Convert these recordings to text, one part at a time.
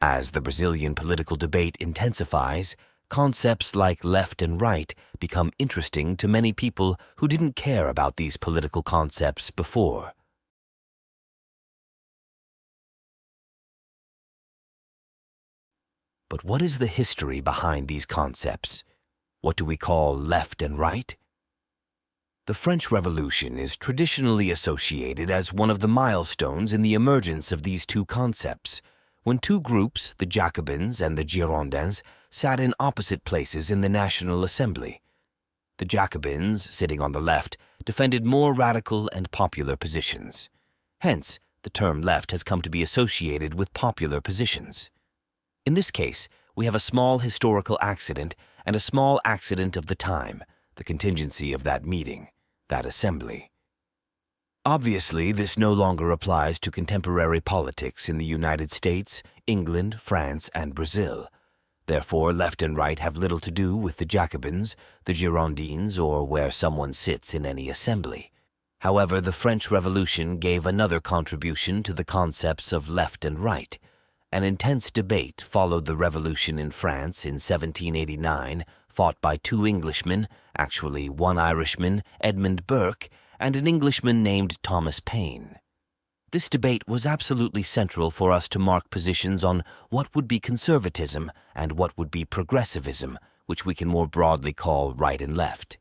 As the Brazilian political debate intensifies, concepts like left and right become interesting to many people who didn't care about these political concepts before. But what is the history behind these concepts? What do we call left and right? The French Revolution is traditionally associated as one of the milestones in the emergence of these two concepts, when two groups, the Jacobins and the Girondins, sat in opposite places in the National Assembly. The Jacobins, sitting on the left, defended more radical and popular positions. Hence, the term left has come to be associated with popular positions. In this case, we have a small historical accident and a small accident of the time, the contingency of that meeting, that assembly. Obviously, this no longer applies to contemporary politics in the United States, England, France, and Brazil. Therefore, left and right have little to do with the Jacobins, the Girondins, or where someone sits in any assembly. However, the French Revolution gave another contribution to the concepts of left and right. An intense debate followed the revolution in France in 1789, fought by two Englishmen, actually one Irishman, Edmund Burke, and an Englishman named Thomas Paine. This debate was absolutely central for us to mark positions on what would be conservatism and what would be progressivism, which we can more broadly call right and left.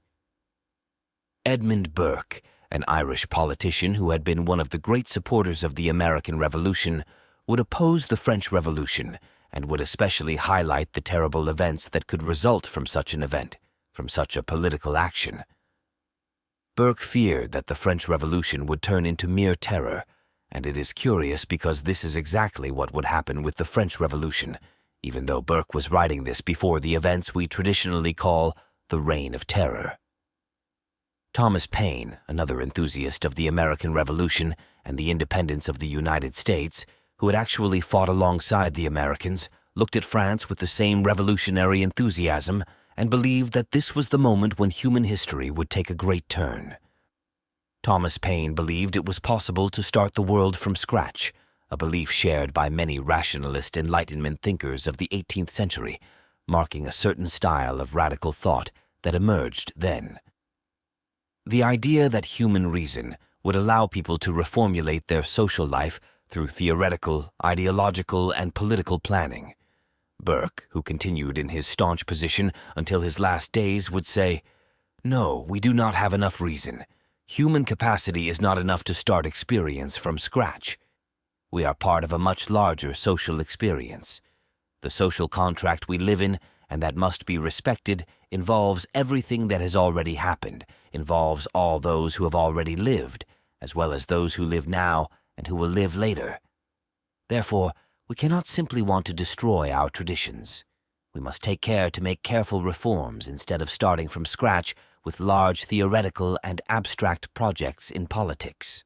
Edmund Burke, an Irish politician who had been one of the great supporters of the American Revolution, would oppose the French Revolution and would especially highlight the terrible events that could result from such an event, from such a political action. Burke feared that the French Revolution would turn into mere terror, and it is curious because this is exactly what would happen with the French Revolution, even though Burke was writing this before the events we traditionally call the Reign of Terror. Thomas Paine, another enthusiast of the American Revolution and the independence of the United States, who had actually fought alongside the Americans, looked at France with the same revolutionary enthusiasm and believed that this was the moment when human history would take a great turn. Thomas Paine believed it was possible to start the world from scratch, a belief shared by many rationalist Enlightenment thinkers of the 18th century, marking a certain style of radical thought that emerged then. The idea that human reason would allow people to reformulate their social life through theoretical, ideological, and political planning. Burke, who continued in his staunch position until his last days, would say, "No, we do not have enough reason. Human capacity is not enough to start experience from scratch. We are part of a much larger social experience. The social contract we live in, and that must be respected, involves everything that has already happened, involves all those who have already lived, as well as those who live now and who will live later. Therefore, we cannot simply want to destroy our traditions. We must take care to make careful reforms instead of starting from scratch with large theoretical and abstract projects in politics."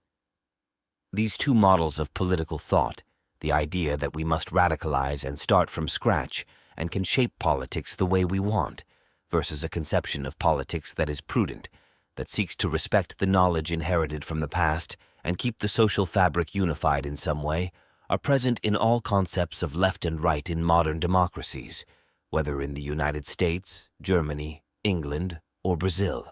These two models of political thought, the idea that we must radicalize and start from scratch and can shape politics the way we want, versus a conception of politics that is prudent, that seeks to respect the knowledge inherited from the past and keep the social fabric unified in some way, are present in all concepts of left and right in modern democracies, whether in the United States, Germany, England, or Brazil.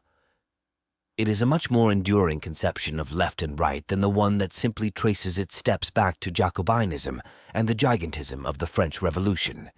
It is a much more enduring conception of left and right than the one that simply traces its steps back to Jacobinism and the gigantism of the French Revolution.